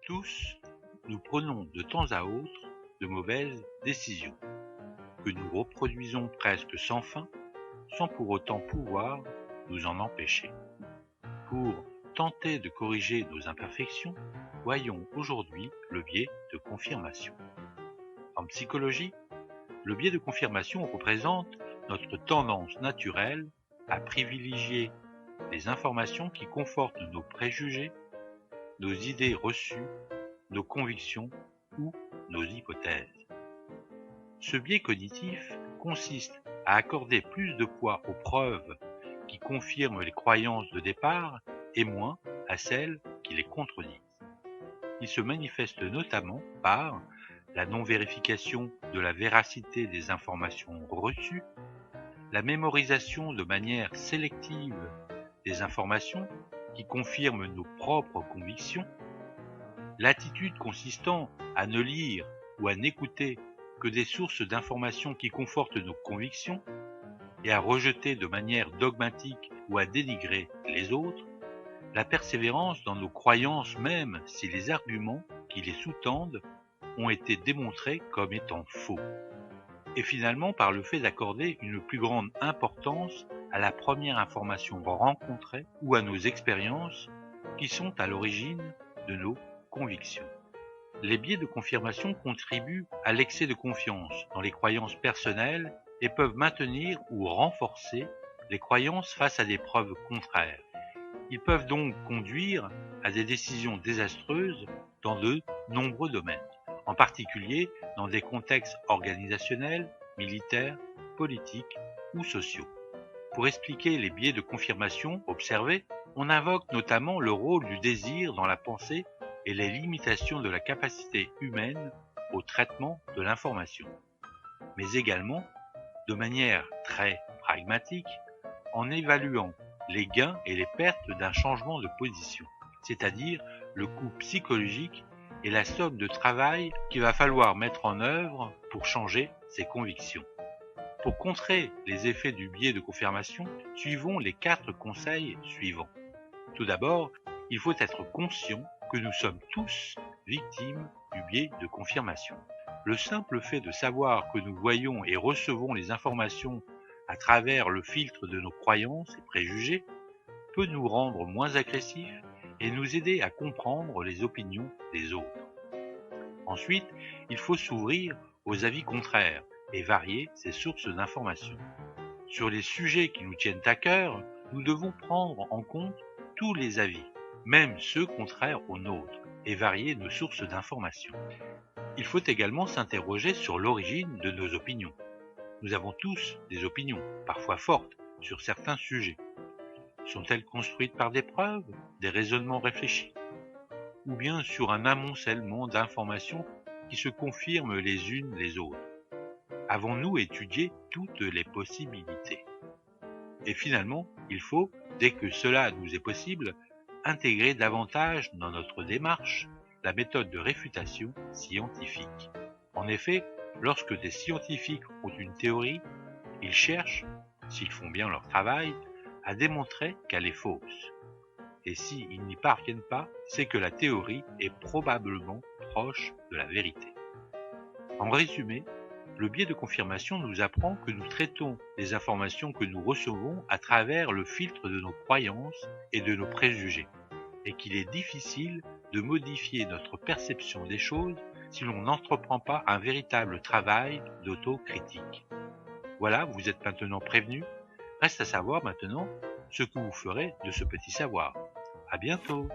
Tous, nous prenons de temps à autre de mauvaises décisions, que nous reproduisons presque sans fin, sans pour autant pouvoir nous en empêcher. Pour tenter de corriger nos imperfections, voyons aujourd'hui le biais de confirmation. En psychologie, le biais de confirmation représente notre tendance naturelle à privilégier les informations qui confortent nos préjugés, nos idées reçues, nos convictions ou nos hypothèses. Ce biais cognitif consiste à accorder plus de poids aux preuves qui confirment les croyances de départ et moins à celles qui les contredisent. Il se manifeste notamment par la non-vérification de la véracité des informations reçues, la mémorisation de manière sélective des informations qui confirment nos propres convictions, l'attitude consistant à ne lire ou à n'écouter que des sources d'informations qui confortent nos convictions et à rejeter de manière dogmatique ou à dénigrer les autres, la persévérance dans nos croyances même si les arguments qui les sous-tendent ont été démontrés comme étant faux, et finalement par le fait d'accorder une plus grande importance à la première information rencontrée ou à nos expériences qui sont à l'origine de nos convictions. Les biais de confirmation contribuent à l'excès de confiance dans les croyances personnelles et peuvent maintenir ou renforcer les croyances face à des preuves contraires. Ils peuvent donc conduire à des décisions désastreuses dans de nombreux domaines, en particulier dans des contextes organisationnels, militaires, politiques ou sociaux. Pour expliquer les biais de confirmation observés, on invoque notamment le rôle du désir dans la pensée et les limitations de la capacité humaine au traitement de l'information, mais également, de manière très pragmatique, en évaluant les gains et les pertes d'un changement de position, c'est-à-dire le coût psychologique et la somme de travail qu'il va falloir mettre en œuvre pour changer ses convictions. Pour contrer les effets du biais de confirmation, suivons les 4 conseils suivants. Tout d'abord, il faut être conscient que nous sommes tous victimes du biais de confirmation. Le simple fait de savoir que nous voyons et recevons les informations à travers le filtre de nos croyances et préjugés peut nous rendre moins agressifs et nous aider à comprendre les opinions des autres. Ensuite, il faut s'ouvrir aux avis contraires et varier ses sources d'informations. Sur les sujets qui nous tiennent à cœur, nous devons prendre en compte tous les avis, même ceux contraires aux nôtres, et varier nos sources d'informations. Il faut également s'interroger sur l'origine de nos opinions. Nous avons tous des opinions, parfois fortes, sur certains sujets. Sont-elles construites par des preuves, des raisonnements réfléchis, ou bien sur un amoncellement d'informations qui se confirment les unes les autres? Avons-nous étudié toutes les possibilités? Et finalement, il faut, dès que cela nous est possible, intégrer davantage dans notre démarche la méthode de réfutation scientifique. En effet, lorsque des scientifiques ont une théorie, ils cherchent, s'ils font bien leur travail, à démontrer qu'elle est fausse. Et s'ils n'y parviennent pas, c'est que la théorie est probablement proche de la vérité. En résumé, le biais de confirmation nous apprend que nous traitons les informations que nous recevons à travers le filtre de nos croyances et de nos préjugés, et qu'il est difficile de modifier notre perception des choses si l'on n'entreprend pas un véritable travail d'autocritique. Voilà, vous êtes maintenant prévenus. Reste à savoir maintenant ce que vous ferez de ce petit savoir. À bientôt!